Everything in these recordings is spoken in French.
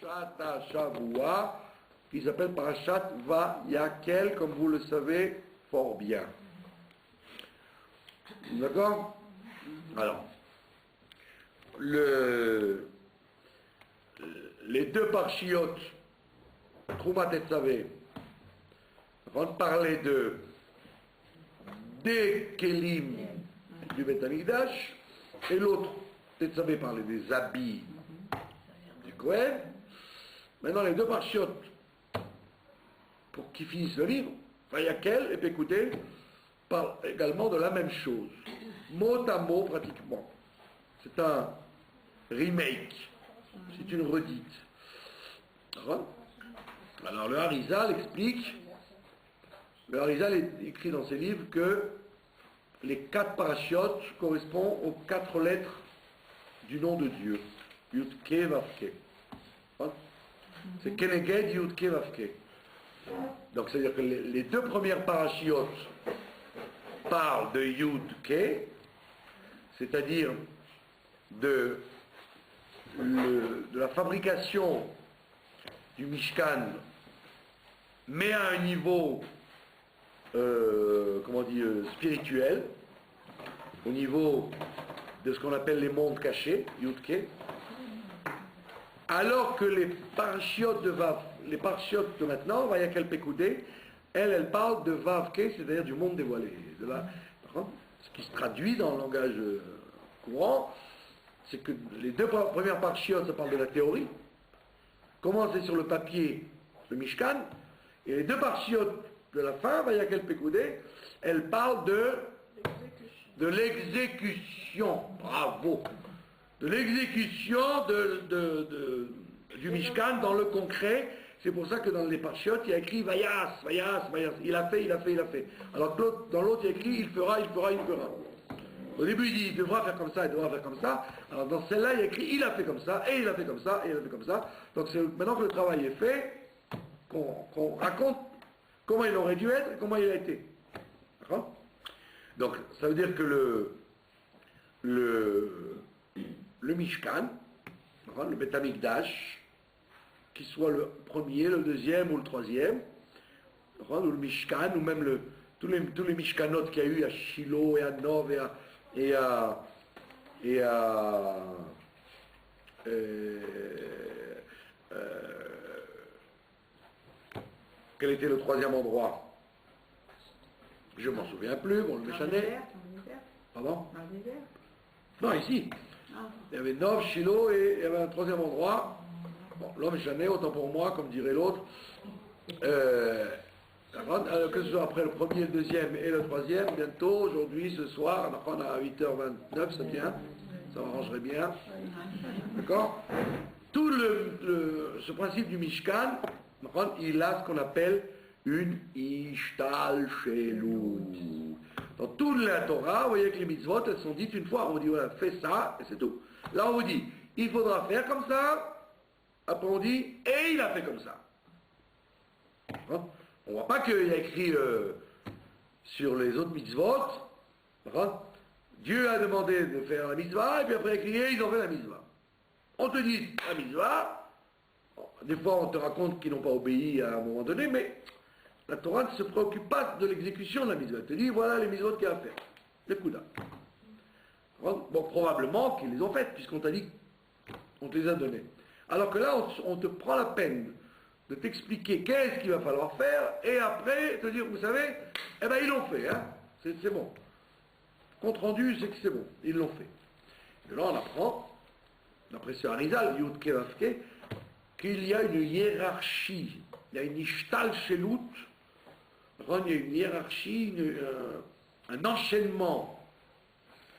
Parashat Shavua, qui s'appelle Parashat Vayakel, comme vous le savez fort bien. D'accord? Alors, les deux parchiotes, Troumat Tetzavé, vont parler des Kélim du Beth Amikdash, et l'autre, Tetzavé, parlait des habits du Kohen. Maintenant, les deux parchiotes, pour qu'ils finissent le livre, Vayakel et Pékouté, parlent également de la même chose, mot à mot pratiquement. C'est un remake, c'est une redite. Alors le Harizal explique, le Harizal écrit dans ses livres que les 4 parachiotes correspondent aux 4 lettres du nom de Dieu, Yud-Ke Vav-Ke. C'est Keneged Yud-Ke Vav-Ke. Donc c'est-à-dire que les 2 premières parachiotes parlent de Yud-Ke, c'est-à-dire de la fabrication du Mishkan, mais à un niveau spirituel, au niveau de ce qu'on appelle les mondes cachés, Yud-Ke, alors que les parachiotes de maintenant, Vayakel Pekoudé, elles parlent de Vav-Ke, c'est-à-dire du monde dévoilé. Ce qui se traduit dans le langage courant, c'est que les 2 premières parchiotes, ça parle de la théorie, comment c'est sur le papier, le Mishkan, et les 2 parchiotes de la fin, Vayakel Pekoudé, elles parlent de l'exécution, bravo, de l'exécution du Mishkan dans le concret. C'est pour ça que dans les parchiotes, il y a écrit Vayas, Vayas, Vayas, il a fait. Alors que dans l'autre, il y a écrit il fera. Au début, il dit il devra faire comme ça, il devra faire comme ça. Alors dans celle-là, il y a écrit il a fait comme ça, et il a fait comme ça, et il a fait comme ça. Donc c'est maintenant que le travail est fait, qu'on raconte comment il aurait dû être et comment il a été. D'accord? Donc ça veut dire que le Mishkan, le Beth Amikdash, qu'il soit le premier, le deuxième ou le troisième, ou le Mishkan, ou même tous les Mishkanot qu'il y a eu à Shiloh et à Nov quel était le troisième endroit? Je ne m'en souviens plus, bon, le Méchané. Pardon? Non, ici. Il y avait Nov, Shiloh et il y avait un troisième endroit. Bon, l'homme Méchané, autant pour moi, comme dirait l'autre. Que ce soit après le premier, le deuxième et le troisième, bientôt, aujourd'hui, ce soir, on a à 8h29, c'est bien, ça m'arrangerait bien. D'accord? Tout ce principe du Mishkan, il a ce qu'on appelle une ishtalshelut. Dans toute la Torah, vous voyez que les mitzvot, elles sont dites une fois, on dit voilà, fais ça, et c'est tout. Là, on vous dit, il faudra faire comme ça, après on dit, et il a fait comme ça. On ne voit pas qu'il y a écrit sur les autres mitzvot, Dieu a demandé de faire la mitzvah, et puis après il a écrit, et ils ont fait la mitzvah. On te dit la mitzvah, des fois on te raconte qu'ils n'ont pas obéi à un moment donné, mais la Torah ne se préoccupe pas de l'exécution de la mitzvah. Elle te dit, voilà les mitzvot qu'il y a à faire. Les Kouda. Bon, probablement qu'ils les ont faites, puisqu'on t'a dit, on te les a données. Alors que là, on te prend la peine de t'expliquer qu'est-ce qu'il va falloir faire, et après, te dire, vous savez, eh bien ils l'ont fait, hein. C'est bon. Compte rendu, c'est que c'est bon, ils l'ont fait. Et là, on apprend, d'après ce Harizal, Yud-Ke Vav-Ke, qu'il y a une hiérarchie, il y a une ishtalshelut, il y a une hiérarchie, un enchaînement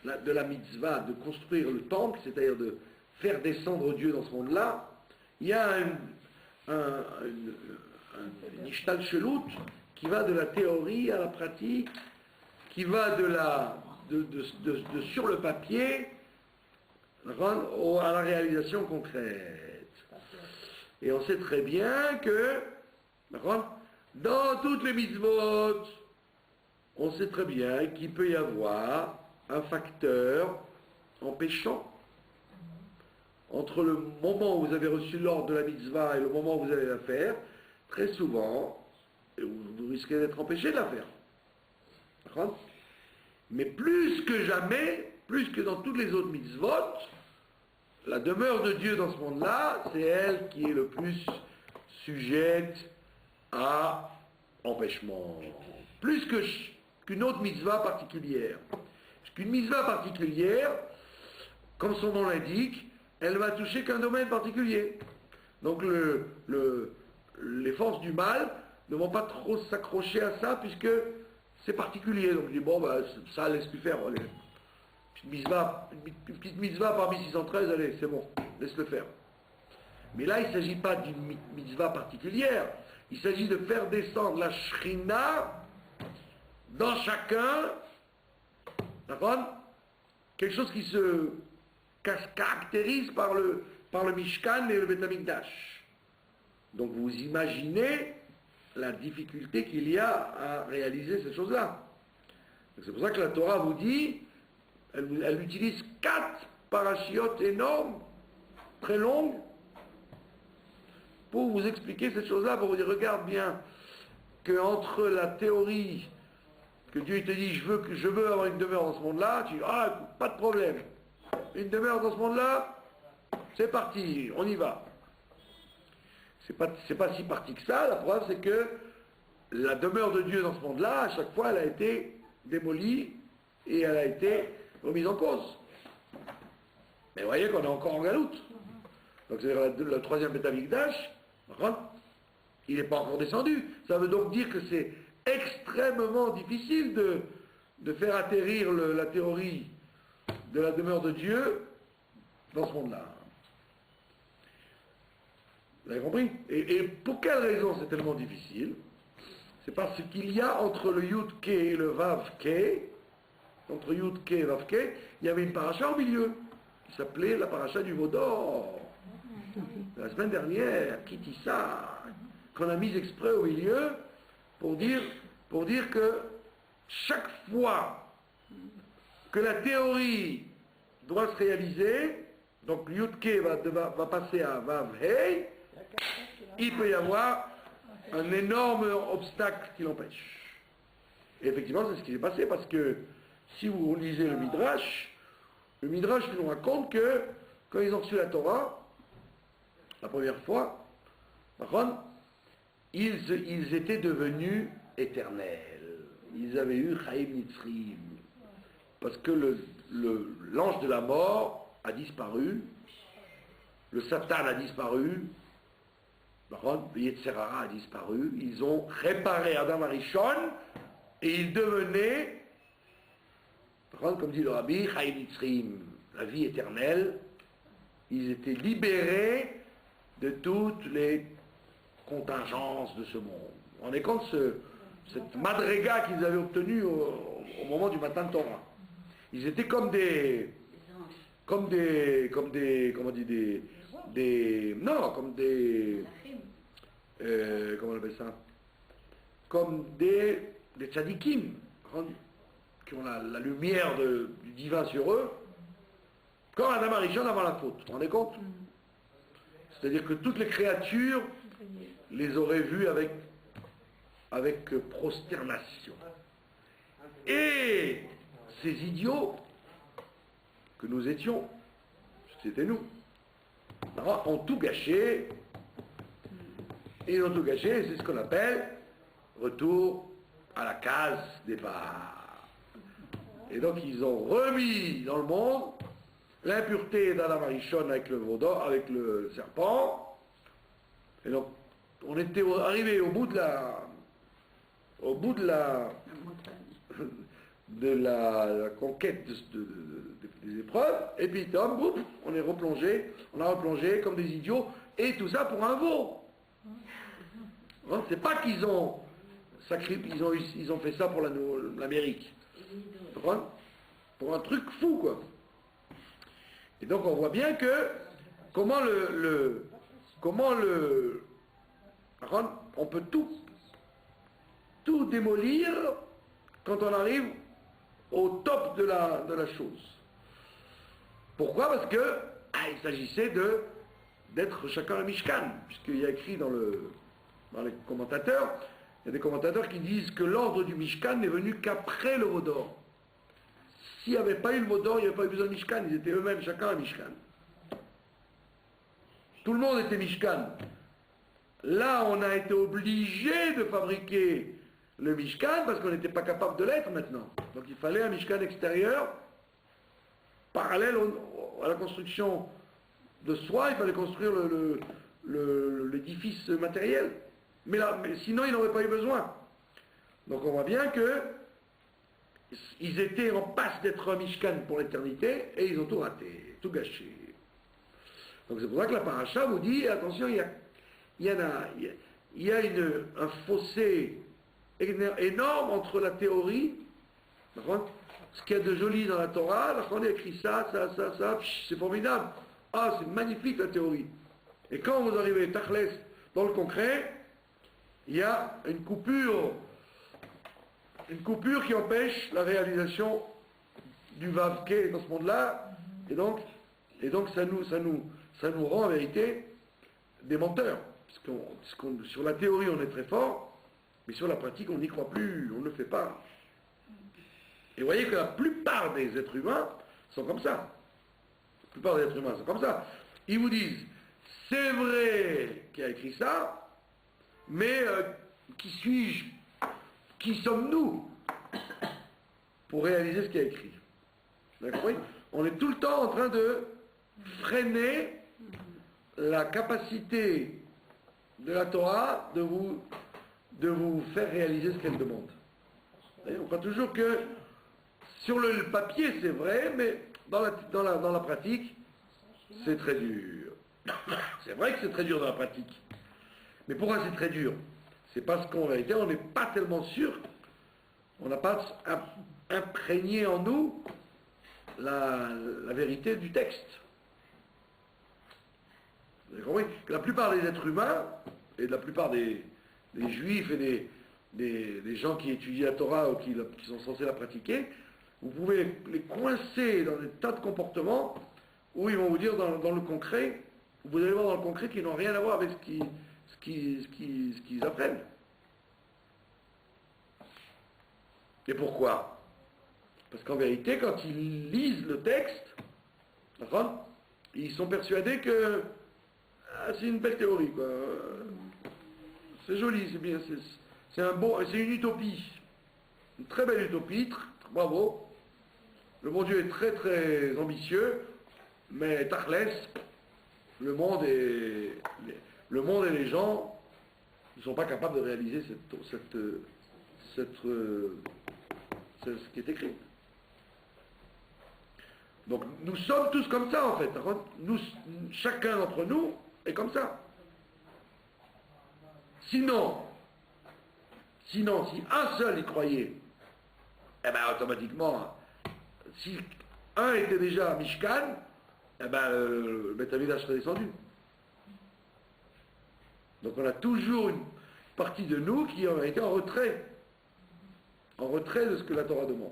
de la mitzvah de construire le temple, c'est-à-dire de faire descendre Dieu dans ce monde-là. Il y a une ishtalshelut qui va de la théorie à la pratique, qui va de sur le papier à la réalisation concrète. Et on sait très bien que dans toutes les mitzvot, on sait très bien qu'il peut y avoir un facteur empêchant. entre le moment où vous avez reçu l'ordre de la mitzvah et le moment où vous allez la faire, très souvent, vous risquez d'être empêché de la faire. D'accord? Mais plus que jamais, plus que dans toutes les autres mitzvot, la demeure de Dieu dans ce monde-là, c'est elle qui est le plus sujette à empêchement. Plus qu'une autre mitzvah particulière. Parce qu'une mitzvah particulière, comme son nom l'indique, elle va toucher qu'un domaine particulier. Donc les forces du mal ne vont pas trop s'accrocher à ça puisque c'est particulier. Donc je dis, bon, bah, ça laisse plus faire. Allez. Une petite mitzvah parmi 613, allez, c'est bon, laisse-le faire. Mais là, il ne s'agit pas d'une mitzvah particulière. Il s'agit de faire descendre la shrina dans chacun, d'accord? Quelque chose qui se caractérise par le Mishkan et le Beth Amikdash. Donc vous imaginez la difficulté qu'il y a à réaliser ces choses-là. C'est pour ça que la Torah vous dit, elle utilise 4 parachiotes énormes, très longues, pour vous expliquer cette chose-là, pour vous dire, regarde bien, qu'entre la théorie, que Dieu te dit, je veux avoir une demeure dans ce monde-là, tu dis, ah, pas de problème. Une demeure dans ce monde-là, c'est parti, on y va. C'est pas si parti que ça, la preuve c'est que la demeure de Dieu dans ce monde-là, à chaque fois, elle a été démolie et elle a été remise en cause. Mais vous voyez qu'on est encore en galoute. Donc c'est-à-dire le troisième Beth Amikdash, il n'est pas encore descendu. Ça veut donc dire que c'est extrêmement difficile de faire atterrir la théorie de la demeure de Dieu dans ce monde-là. Vous avez compris? Et pour quelle raison c'est tellement difficile? C'est parce qu'il y a entre le Yud-Ke et le Vav-Ke, entre Yud-Ke et Vav-Ke, il y avait une paracha au milieu, qui s'appelait la paracha du Vaudor. La semaine dernière, Kitissa, qu'on a mise exprès au milieu pour dire que chaque fois que la théorie doit se réaliser, donc Yud-Ke va passer à Vav-Hei, il peut y avoir un énorme obstacle qui l'empêche. Et effectivement, c'est ce qui s'est passé, parce que si vous lisez le Midrash nous raconte que quand ils ont reçu la Torah, la première fois, par contre, ils étaient devenus éternels. Ils avaient eu Chaim Nitzrim. Parce que l'ange de la mort a disparu, le Satan a disparu, le Yetzer Hara a disparu, ils ont réparé Adam Arishon et ils devenaient, comme dit le Rabbi, Chaim Nitzrim, la vie éternelle. Ils étaient libérés de toutes les contingences de ce monde. Vous vous rendez compte cette madriga qu'ils avaient obtenue au moment du matin de Torah. Ils étaient comment on dit, comment on appelle ça? Comme des tzadikim, qui ont la lumière du divin sur eux, comme Adam Arishon avant la faute. Vous vous rendez compte? C'est-à-dire que toutes les créatures les auraient vus avec prosternation. Et ces idiots que nous étions, c'était nous, ont tout gâché, et ils ont tout gâché, c'est ce qu'on appelle retour à la case départ. Et donc ils ont remis dans le monde l'impureté d'Adam Arishon avec le Vaudor, avec le serpent, et donc on était arrivé au bout de la conquête des épreuves, et puis on a replongé comme des idiots, et tout ça pour un veau. C'est pas qu'ils ont ils ont fait ça pour l'Amérique. Pour un truc fou, quoi. Et donc on voit bien que comment on peut tout démolir quand on arrive au top de la chose. Pourquoi? Parce que il s'agissait d'être chacun un Mishkan, puisqu'il y a écrit dans les commentateurs, il y a des commentateurs qui disent que l'ordre du Mishkan n'est venu qu'après le Vaudor. S'il n'y avait pas eu le Vaudor, il n'y avait pas eu besoin de Mishkan, ils étaient eux-mêmes chacun un Mishkan. Tout le monde était Mishkan. Là, on a été obligé de fabriquer le Mishkan parce qu'on n'était pas capable de l'être maintenant. Donc il fallait un Mishkan extérieur, parallèle à la construction de soi, il fallait construire l'édifice matériel. Mais sinon, ils n'auraient pas eu besoin. Donc on voit bien que ils étaient en passe d'être un Mishkan pour l'éternité et ils ont tout raté, tout gâché. Donc c'est pour ça que la paracha vous dit, attention, il y a un fossé énorme entre la théorie, ce qu'il y a de joli dans la Torah, là, on a écrit ça, c'est formidable. Ah, c'est magnifique la théorie. Et quand vous arrivez tachles dans le concret, il y a une coupure qui empêche la réalisation du Vavke dans ce monde-là, et donc ça nous rend en vérité des menteurs. Parce que sur la théorie on est très fort, mais sur la pratique on n'y croit plus, on ne le fait pas. Et vous voyez que la plupart des êtres humains sont comme ça. La plupart des êtres humains sont comme ça. Ils vous disent, c'est vrai qu'il a écrit ça, mais qui suis-je? Qui sommes-nous pour réaliser ce qu'il a écrit? Vous avez compris? On est tout le temps en train de freiner la capacité de la Torah de vous faire réaliser ce qu'elle demande. On croit toujours que sur le papier c'est vrai, mais dans la pratique c'est très dur. C'est vrai que c'est très dur dans la pratique. Mais pourquoi c'est très dur? C'est parce qu'en réalité on n'est pas tellement sûr, on n'a pas imprégné en nous la vérité du texte. Vous avez compris que la plupart des êtres humains, et de la plupart des juifs et des gens qui étudient la Torah ou qui sont censés la pratiquer, vous pouvez les coincer dans des tas de comportements où ils vont vous dire dans le concret, vous allez voir dans le concret qu'ils n'ont rien à voir avec ce qu'ils apprennent. Et pourquoi? Parce qu'en vérité, quand ils lisent le texte, d'accord, ils sont persuadés que c'est une belle théorie, quoi. C'est joli, c'est bien, c'est une utopie, une très belle utopie, bravo. Le bon Dieu est très très ambitieux, mais tachles, le monde et les gens ne sont pas capables de réaliser ce qui est écrit. Donc nous sommes tous comme ça en fait. Chacun d'entre nous est comme ça. Sinon, si un seul y croyait, eh bien automatiquement, si un était déjà Mishkan, eh bien le Beth Amikdash serait descendu. Donc on a toujours une partie de nous qui a été en retrait de ce que la Torah demande.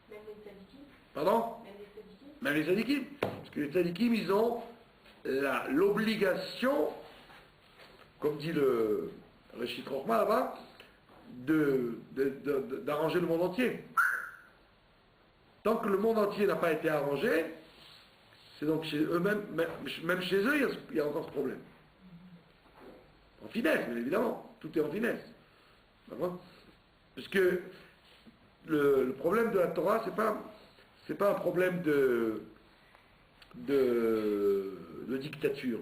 Même les tzadikim. Pardon? Même les tzadikim. Même les tzadikim. Parce que les tzadikim, ils ont l'obligation, comme dit le Réchit Rochma là-bas, d'arranger le monde entier. Tant que le monde entier n'a pas été arrangé, c'est donc chez eux-mêmes, même chez eux, il y a encore ce problème. En finesse, bien évidemment. Tout est en finesse. D'accord? Parce que le problème de la Torah, c'est pas un problème de dictature.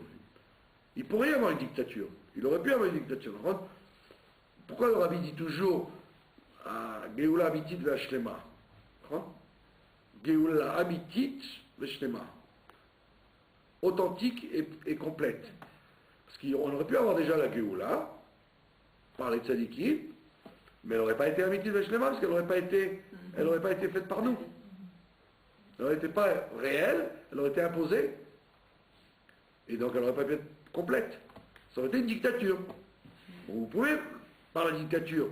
Il pourrait y avoir une dictature. Il aurait pu y avoir une dictature. Pourquoi le rabbi dit toujours Geoula Amitit Veshlema? Geoula Amitit Veshlema. Authentique et complète. Parce qu'on aurait pu avoir déjà la Geoula par les tzadikim, mais elle n'aurait pas été Amitit Veshlema parce qu'elle n'aurait pas été faite par nous. Elle n'aurait été pas réelle, elle aurait été imposée, et donc elle n'aurait pas pu être complète. Ça aurait été une dictature. Bon, vous pouvez, par la dictature,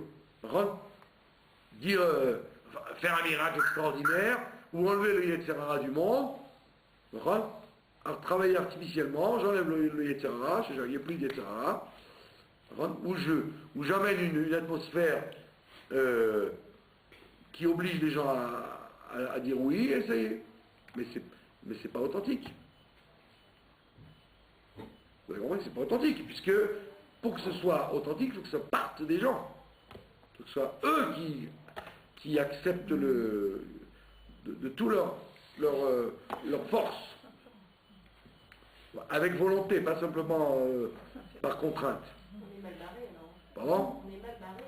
dire, faire un miracle extraordinaire, ou enlever le Yetzirah du monde, travailler artificiellement, j'enlève le Yetzer Hara, il n'y a plus de Yetzer Hara, où j'amène une atmosphère qui oblige les gens à dire oui, et ça y est. Mais c'est pas authentique. Vous avez compris, c'est pas authentique, puisque pour que ce soit authentique, il faut que ça parte des gens. Il faut que ce soit eux qui acceptent de tout leur force. Avec volonté, pas simplement par contrainte. On est mal barré, non? Pardon? On est mal barré.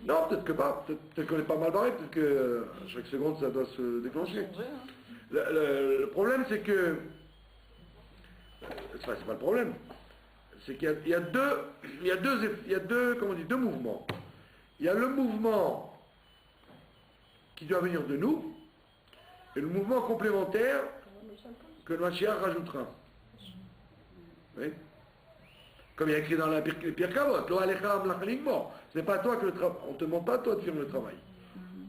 Non, peut-être que pas. Peut-être qu'on n'est pas mal barré, peut-être que chaque seconde ça doit se déclencher. Le problème c'est que... Enfin, c'est pas le problème. C'est qu'il y a deux, comment on dit, deux mouvements. Il y a le mouvement qui doit venir de nous, et le mouvement complémentaire que le Mashiach rajoutera. Oui. Comme il y a écrit dans la Pirkei Avot, c'est pas toi que le travail. On ne te demande pas toi de faire le travail.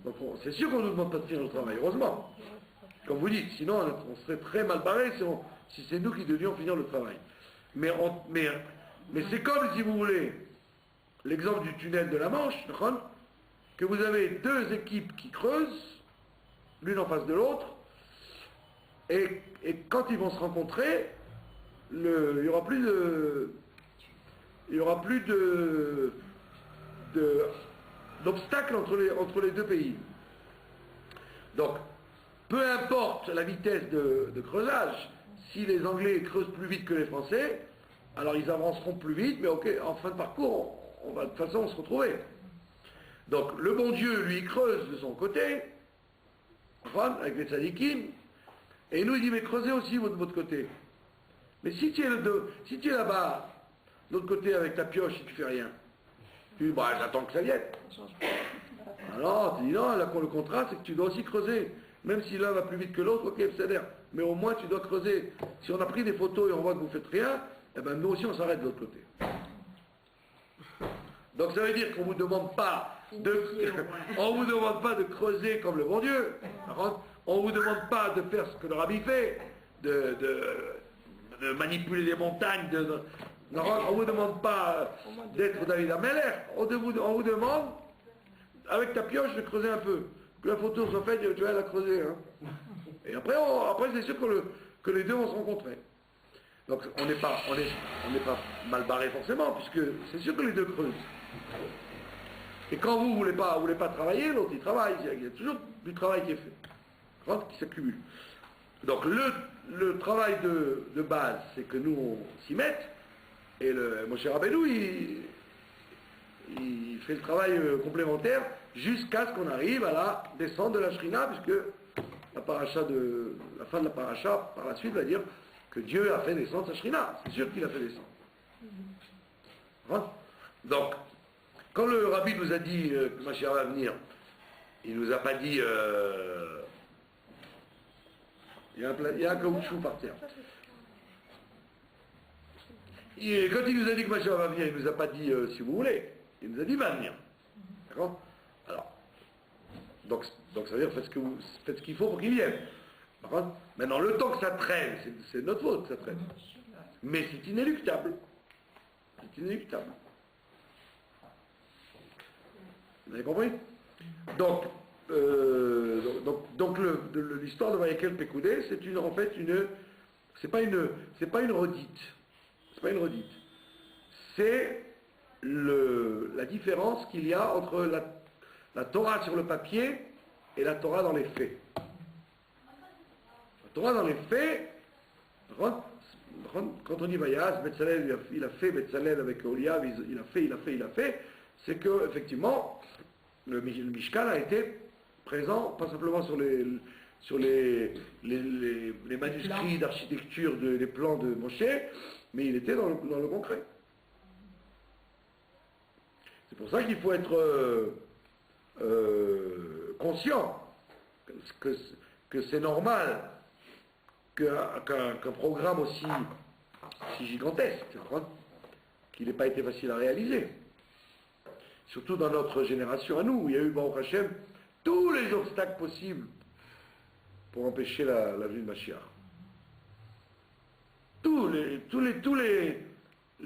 Donc c'est sûr qu'on ne nous demande pas de faire le travail, heureusement. Comme vous dites, sinon on serait très mal barré si c'est nous qui devions finir le travail. Mais c'est comme si vous voulez l'exemple du tunnel de la Manche, que vous avez deux équipes qui creusent, l'une en face de l'autre, et quand ils vont se rencontrer, il n'y aura plus d'obstacles entre les deux pays. Donc, peu importe la vitesse de creusage, si les Anglais creusent plus vite que les Français, alors ils avanceront plus vite, mais ok, en fin de parcours, on va de toute façon se retrouver. Donc, le bon Dieu, lui, creuse de son côté, avec les tzadikim, et il nous dit, mais creusez aussi de votre côté. Mais si tu es là-bas, de l'autre côté avec ta pioche et tu fais rien, tu dis, bah j'attends que ça vienne. Alors, tu dis non, là, le contrat, c'est que tu dois aussi creuser. Même si l'un va plus vite que l'autre, ok, c'est-à-dire, mais au moins tu dois creuser. Si on a pris des photos et on voit que vous faites rien, eh ben nous aussi on s'arrête de l'autre côté. Donc ça veut dire qu'on ne vous demande pas on vous demande pas de creuser comme le bon Dieu. On ne vous demande pas de faire ce que le rabbi fait, de manipuler les montagnes, non, on ne vous demande pas d'être David Ameller, on vous demande, avec ta pioche, de creuser un peu. Que la photo soit faite, tu vas la creuser. Hein. Et après c'est sûr que les deux vont se rencontrer. Donc on n'est pas mal barré forcément, puisque c'est sûr que les deux creusent. Et quand vous ne voulez pas travailler, l'autre il travaille. Il y a toujours du travail qui est fait, qui s'accumule. Donc le travail de base, c'est que nous on s'y mette, et le Moshe Rabbeinu, il fait le travail complémentaire jusqu'à ce qu'on arrive à la descente de la Shrina, puisque la fin de la paracha, par la suite, va dire que Dieu a fait descendre sa Shrina. C'est sûr qu'il a fait descendre. Donc, quand le Rabbi nous a dit que Mashiach va venir, il ne nous a pas dit il y a un caoutchouc par terre. Et quand il nous a dit que Mashiach va venir, il ne nous a pas dit si vous voulez. Il nous a dit va venir. D'accord? Alors, donc ça veut dire faites ce qu'il faut pour qu'il vienne. Maintenant, le temps que ça traîne, c'est notre faute que ça traîne. Mais c'est inéluctable. C'est inéluctable. Vous avez compris? Donc l'histoire de Vayekel Pekoudé, c'est c'est pas une redite. C'est pas une redite. C'est la différence qu'il y a entre la Torah sur le papier et la Torah dans les faits. La Torah dans les faits, quand on dit Vayas, Betzalel, il a fait Betzalel avec Oliav, il a fait, c'est que effectivement le Mishkan a été présent, pas simplement sur les manuscrits d'architecture des plans de Moshe, mais il était dans le concret. C'est pour ça qu'il faut être conscient que c'est normal qu'un programme aussi gigantesque, qu'il n'ait pas été facile à réaliser. Surtout dans notre génération à nous, où il y a eu, Baruch Hashem, tous les obstacles possibles pour empêcher la venue de Mashiach. les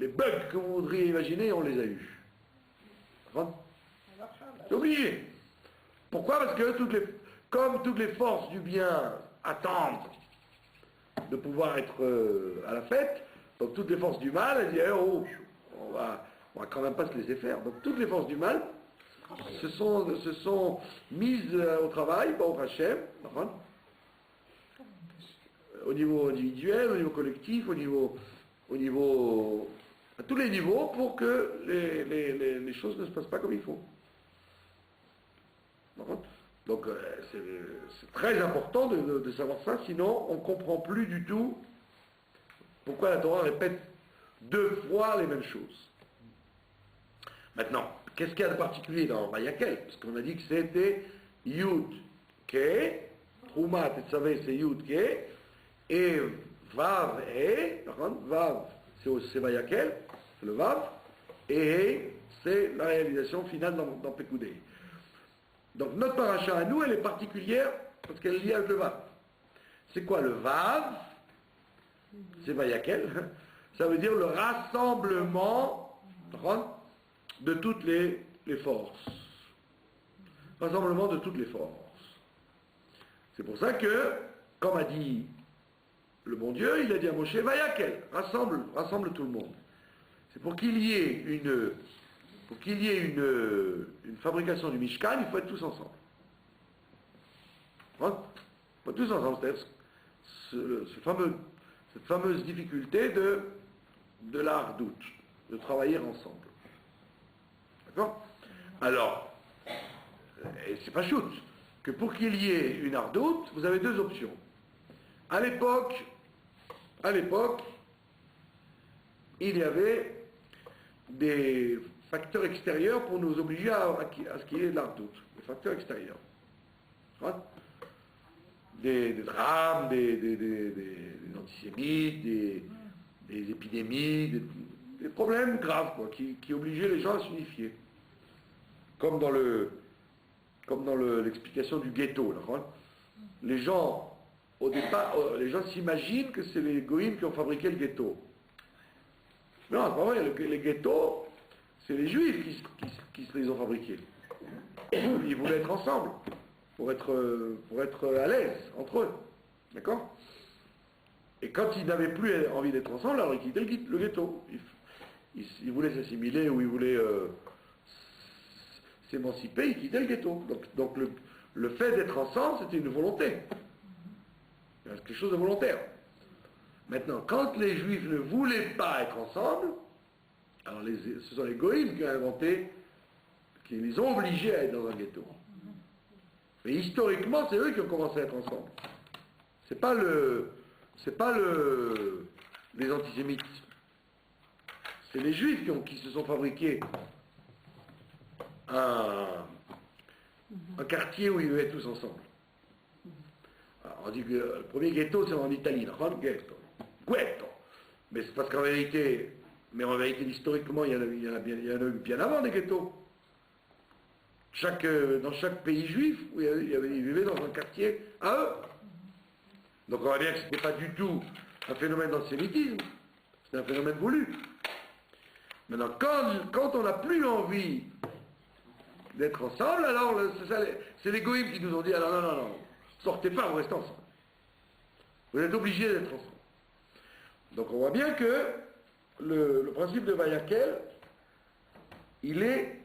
bugs que vous voudriez imaginer, on les a eus. C'est obligé. Pourquoi? Parce que comme toutes les forces du bien attendent de pouvoir être à la fête, donc toutes les forces du mal, elles disent oh, on va quand même pas se laisser faire. Donc toutes les forces du mal se sont mises au travail, au Hachem, au niveau individuel, au niveau collectif, à tous les niveaux, pour que les choses ne se passent pas comme il faut. Donc c'est très important de savoir ça, sinon on ne comprend plus du tout pourquoi la Torah répète 2 fois les mêmes choses. Maintenant, qu'est-ce qu'il y a de particulier dans Vayakel? Parce qu'on a dit que c'était Yud Ke, Trouma Tetzavé c'est Yud Ke, et Vav E, Vav c'est Vayakel, c'est le Vav, et c'est la réalisation finale dans Pekudei. Donc notre paracha à nous, elle est particulière parce qu'elle est liée avec le Vav. C'est quoi le Vav? C'est Vayakel. Ça veut dire le rassemblement de toutes les forces. Rassemblement de toutes les forces. C'est pour ça que, comme a dit le bon Dieu, il a dit à Moshe, Vayakel, rassemble tout le monde. C'est pour qu'il y ait une fabrication du Mishkan, il faut être tous ensemble. Il faut être tous ensemble. C'est-à-dire cette fameuse difficulté de la hardout, de travailler ensemble. D'accord? Alors, et c'est pas shoot, que pour qu'il y ait une hardout, vous avez 2 options. À l'époque, il y avait des facteurs extérieurs pour nous obliger à ce qu'il y ait de l'hardout. Des facteurs extérieurs. Des drames, des antisémites, des épidémies, des problèmes graves quoi, qui obligeaient les gens à s'unifier. Comme dans l'explication du ghetto. Là, les gens, au départ, les gens s'imaginent que c'est les goïms qui ont fabriqué le ghetto. Non, c'est pas vrai, les ghettos, c'est les juifs qui se les ont fabriqués. Ils voulaient être ensemble. Pour être à l'aise entre eux. D'accord? Et quand ils n'avaient plus envie d'être ensemble, alors ils quittaient le ghetto. Ils voulaient s'assimiler ou ils voulaient s'émanciper, ils quittaient le ghetto. Donc le fait d'être ensemble, c'était une volonté. Quelque chose de volontaire. Maintenant, quand les Juifs ne voulaient pas être ensemble, alors ce sont les goïms qui ont inventé, qui les ont obligés à être dans un ghetto. Mais historiquement, c'est eux qui ont commencé à être ensemble. C'est pas les antisémites. C'est les juifs qui se sont fabriqués un quartier où ils vivaient tous ensemble. Alors, on dit que le premier ghetto, c'est en Italie, ghetto. Mais c'est parce qu'en vérité, historiquement, il y en a eu bien avant des ghettos. Dans chaque pays juif, ils vivaient dans un quartier à eux. Donc on voit bien que ce n'était pas du tout un phénomène d'antisémitisme, c'est un phénomène voulu. Maintenant, quand on n'a plus envie d'être ensemble, alors c'est les goïms qui nous ont dit alors non, sortez pas, vous restez ensemble. Vous êtes obligés d'être ensemble. Donc on voit bien que le principe de Vayakel, il est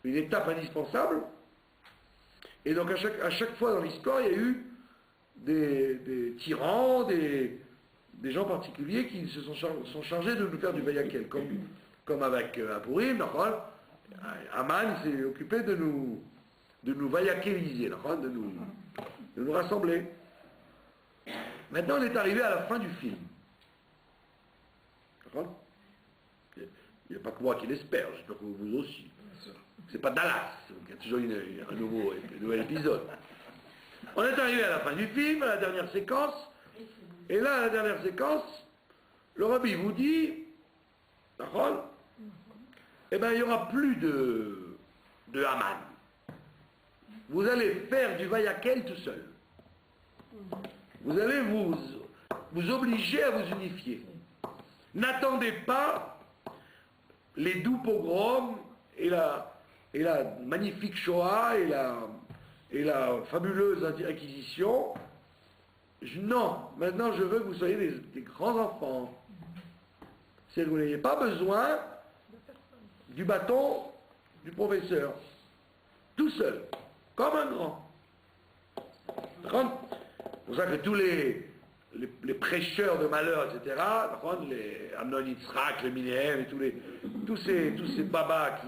une étape indispensable. Et donc à chaque fois dans l'histoire, il y a eu des tyrans, des gens particuliers qui se sont chargés de nous faire du Vayakel, comme avec Apurim, Aman s'est occupé de nous Vayakeliser, de nous rassembler. Maintenant on est arrivé à la fin du film. D'accord ? Il n'y a pas que moi qui l'espère, j'espère que vous aussi. C'est pas Dallas, il y a toujours un nouvel épisode. On est arrivé à la fin du film, à la dernière séquence, et là, à la dernière séquence, le rabbi vous dit, d'accord, eh bien, il n'y aura plus de Haman. Vous allez faire du Vayakel tout seul. Vous allez vous obliger à vous unifier. N'attendez pas les doux pogroms et la magnifique Shoah et la fabuleuse acquisition. Non, maintenant je veux que vous soyez des grands enfants. C'est que vous n'ayez pas besoin du bâton du professeur. Tout seul, comme un grand. C'est pour ça que tous les prêcheurs de malheur, etc., les Amnon Yitzhak, les Minéem, et tous ces babas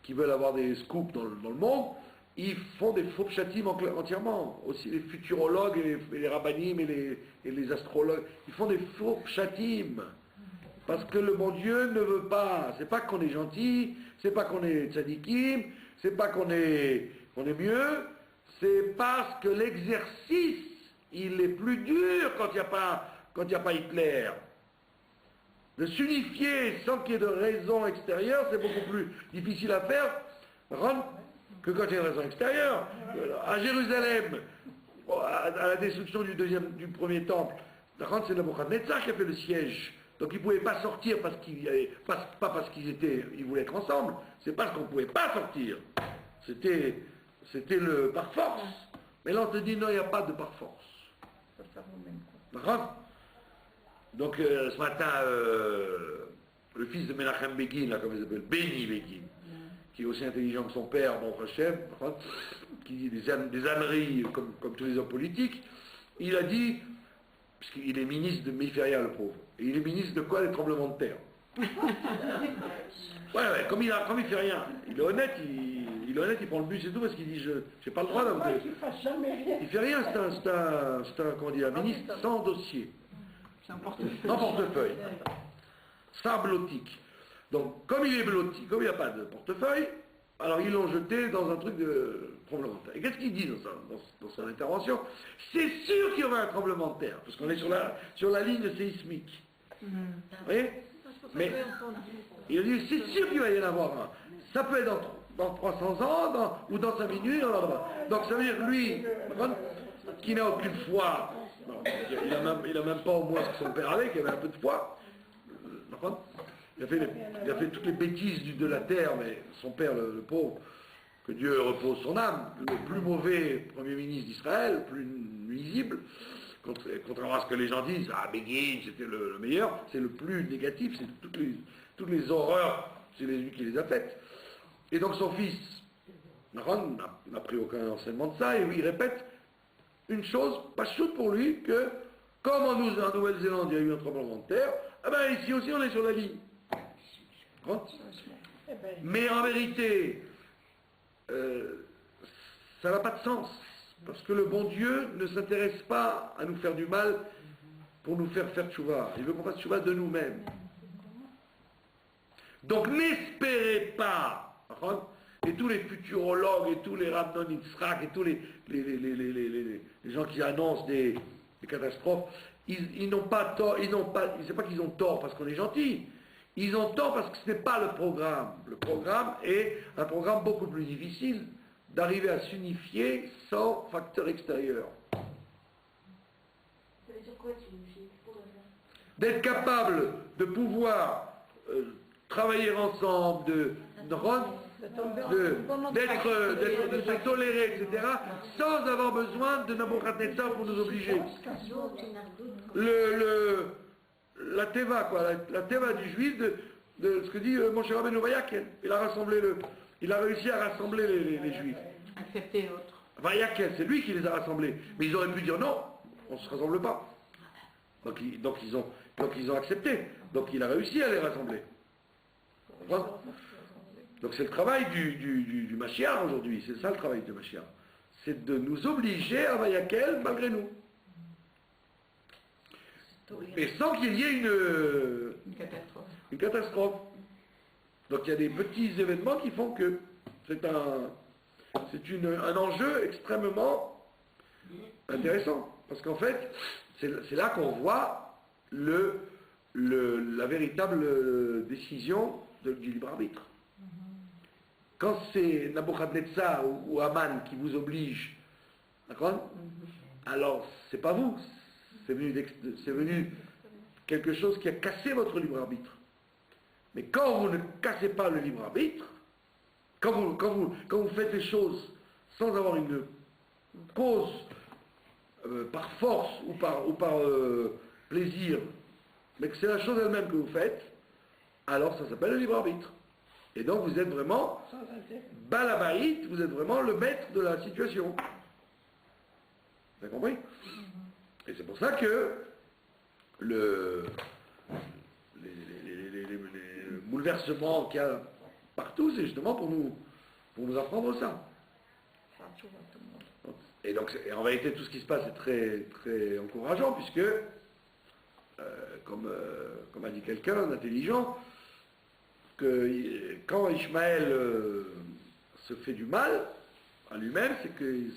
qui veulent avoir des scoops dans le monde, ils font des faux pshatim entièrement. Aussi les futurologues et les rabbinim et les astrologues, ils font des faux pshatim. Parce que le bon Dieu ne veut pas, c'est pas qu'on est gentil, c'est pas qu'on est tzadikim, c'est pas qu'on est mieux, c'est parce que l'exercice, il est plus dur quand il n'y a pas Hitler. De s'unifier sans qu'il y ait de raison extérieure, c'est beaucoup plus difficile à faire que quand il y a une raison extérieure. À Jérusalem, à la destruction du premier temple, c'est Nabuchodonosor qui a fait le siège. Donc ils ne pouvaient pas sortir pas parce qu'ils voulaient être ensemble, c'est parce qu'on ne pouvait pas sortir. C'était par force. Mais là on te dit non, il n'y a pas de par force. D'accord. Donc ce matin, le fils de Menachem Begin, là, comme il s'appelle, Benny Begin, qui est aussi intelligent que son père, bon Hachem, qui dit des âneries comme tous les hommes politiques, il a dit, puisqu'il est ministre mais il fait rien le pauvre, et il est ministre de quoi? Des tremblements de terre. Ouais, comme il fait rien, il est honnête, il prend le bus et tout, parce qu'il dit, je n'ai pas le droit d'avoir... Il fait rien, c'est un ministre sans dossier. C'est un portefeuille. Sans portefeuille. Sans blottique. Donc, comme il est blotti, comme il n'y a pas de portefeuille, alors ils l'ont jeté dans un truc de tremblement de terre. Et qu'est-ce qu'il dit dans son intervention? C'est sûr qu'il y aura un tremblement de terre, parce qu'on est sur la ligne séismique. Vous voyez? Mais il a dit, c'est sûr qu'il va y en avoir un. Ça peut être dans 300 ans, ou dans 5 minutes, donc ça veut dire que lui, qui n'a aucune foi, il a même pas au moins ce que son père avait, qui avait un peu de foi. Il a fait toutes les bêtises de la terre, mais son père, le pauvre, que Dieu repose son âme, le plus mauvais Premier ministre d'Israël, le plus nuisible, contrairement à ce que les gens disent, Begin, c'était le meilleur, c'est le plus négatif, c'est toutes les horreurs, c'est lui qui les a faites. Et donc son fils, Naron, n'a pris aucun enseignement de ça, et il répète une chose, pas chouette pour lui, que comme en Nouvelle-Zélande, il y a eu un tremblement de terre, eh ben ici aussi on est sur la ligne. Mais en vérité, ça n'a pas de sens, parce que le bon Dieu ne s'intéresse pas à nous faire du mal pour nous faire tchouva. Il veut qu'on fasse tchouva de nous-mêmes. Donc n'espérez pas, et tous les futurologues, et tous les Ramnon Yitzhak, et tous les gens qui annoncent des catastrophes, ils n'ont pas tort, c'est pas qu'ils ont tort parce qu'on est gentil, ils ont tort parce que ce n'est pas le programme. Le programme est un programme beaucoup plus difficile d'arriver à s'unifier sans facteur extérieur. Ça veut dire quoi s'unifier? D'être capable de pouvoir travailler ensemble, de se tolérer, etc., sans avoir besoin de Nabuchodonosor pour nous obliger. La teva, quoi, la teva du juif, de ce que dit mon cher Rabbeinu Vayakel. Il a réussi à rassembler les juifs. Accepter l'autre. Vayakel, c'est lui qui les a rassemblés. Mais ils auraient pu dire non, on ne se rassemble pas. Donc ils ont accepté. Donc il a réussi à les rassembler. Donc c'est le travail du Mashiach aujourd'hui, c'est ça le travail du Mashiach. C'est de nous obliger à Vayakel malgré nous. Et sans qu'il y ait une catastrophe. Donc il y a des petits événements qui font que c'est un enjeu extrêmement intéressant. Parce qu'en fait, c'est là qu'on voit la véritable décision du libre arbitre. Quand c'est Nabuchodonosor ou Haman qui vous oblige, d'accord? Alors, c'est pas vous, c'est venu quelque chose qui a cassé votre libre arbitre. Mais quand vous ne cassez pas le libre arbitre, quand vous faites les choses sans avoir une cause par force ou par plaisir, mais que c'est la chose elle-même que vous faites, alors ça s'appelle le libre arbitre. Et donc vous êtes vraiment balabaït, vous êtes vraiment le maître de la situation. Vous avez compris? Et c'est pour ça que les bouleversements qu'il y a partout, c'est justement pour nous apprendre ça. Et donc, en réalité, tout ce qui se passe est très, très encourageant, puisque, comme a dit quelqu'un d'intelligent, que quand Ishmaël se fait du mal à lui-même, c'est qu'il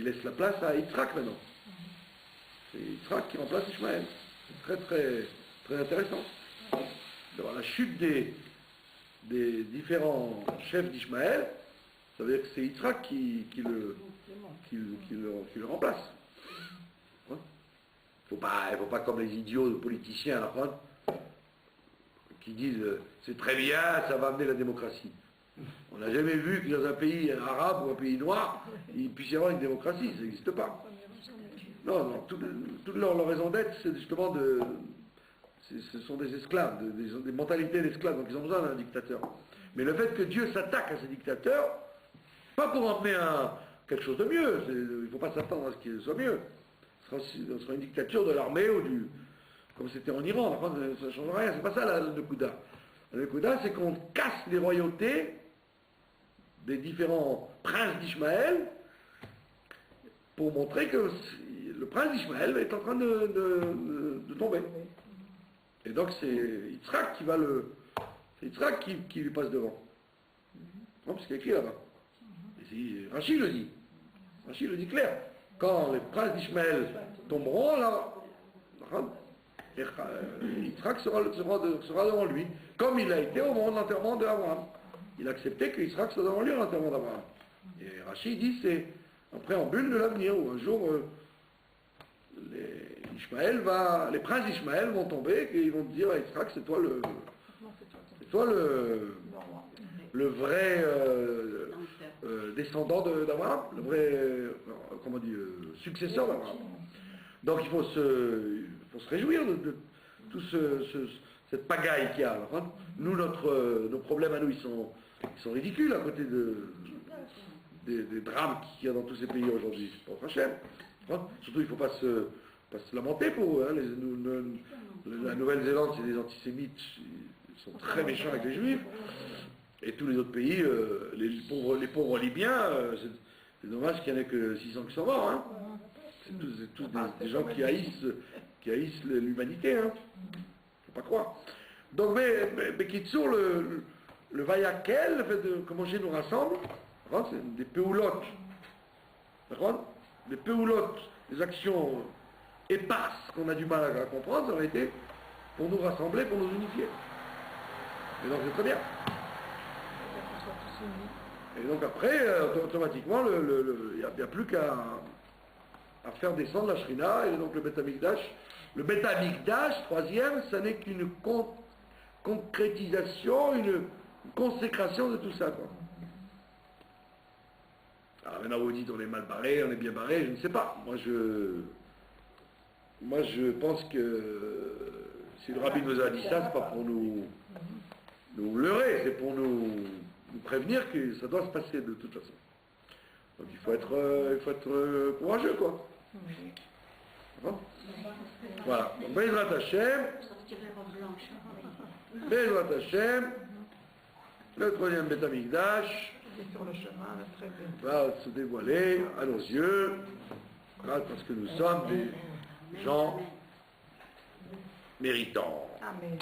laisse la place à Yitzhak maintenant. C'est Yitzhak qui remplace Ishmaël. C'est très, très, très intéressant. D'avoir la chute des différents chefs d'Ishmaël, ça veut dire que c'est Yitzhak qui le remplace. Il ne faut pas comme les idiots politiciens qui disent c'est très bien, ça va amener la démocratie. On n'a jamais vu que dans un pays arabe ou un pays noir, il puisse y avoir une démocratie, ça n'existe pas. Non, toute leur raison d'être, c'est justement ce sont des esclaves, des mentalités d'esclaves, donc ils ont besoin d'un dictateur. Mais le fait que Dieu s'attaque à ces dictateurs, pas pour emmener quelque chose de mieux, il ne faut pas s'attendre à ce qu'il soit mieux. Ce sera une dictature de l'armée ou comme c'était en Iran, ça ne change rien, c'est pas ça le Nekuda. Le Nekuda, c'est qu'on casse les royautés des différents princes d'Ishmaël pour montrer que le prince d'Ishmaël est en train de tomber. Et donc c'est Yitzhak qui lui passe devant. Non, parce qu'il y a écrit là-bas. Rachid le dit. Rachid le dit clair. Quand les princes d'Ishmaël tomberont, là, Yitzhak sera devant lui, comme il a été au moment de l'enterrement d'Abraham. Il a accepté que Yitzhak soit devant lui à l'enterrement d'Abraham. Et Rachid dit c'est un préambule de l'avenir, où un jour les princes d'Ishmaël vont tomber et ils vont dire à Yitzhak, c'est toi le vrai descendant d'Abraham, le vrai successeur d'Abraham. Donc il faut se réjouir de tout cette pagaille qu'il y a. Nous, nos problèmes à nous, ils sont ridicules à côté des drames qu'il y a dans tous ces pays aujourd'hui. C'est pas Hachem. Surtout, il ne faut pas se lamenter pour eux. La Nouvelle-Zélande, c'est des antisémites, ils sont très méchants avec les juifs. Et tous les autres pays, les pauvres Libyens, c'est dommage qu'il n'y en ait que 600 qui sont morts. Hein. C'est tous des gens qui haïssent l'humanité. Il ne faut pas croire. Donc, mais Kitsour, le Vayakel, le fait de comment Dieu nous rassemble, c'est des péoulotes. Des péoulotes, des actions éparses qu'on a du mal à comprendre, ça aurait été pour nous rassembler, pour nous unifier. Et donc c'est très bien. Et donc après, automatiquement, il n'y a plus qu'à faire descendre la Shrina, et donc le Beth Amikdash. Le Beth Amikdash, troisième, ça n'est qu'une concrétisation, une consécration de tout ça. Quoi. Alors maintenant vous dites on est mal barré, on est bien barré, je ne sais pas. Moi je pense que si le rabbi nous a dit ça, c'est pas pour nous leurrer, c'est pour nous prévenir que ça doit se passer de toute façon. Donc il faut être courageux, quoi. Voilà. Donc Bezrat Hashem, le troisième Beth Amikdash va se dévoiler à nos yeux, parce que nous sommes des gens méritants. Amen.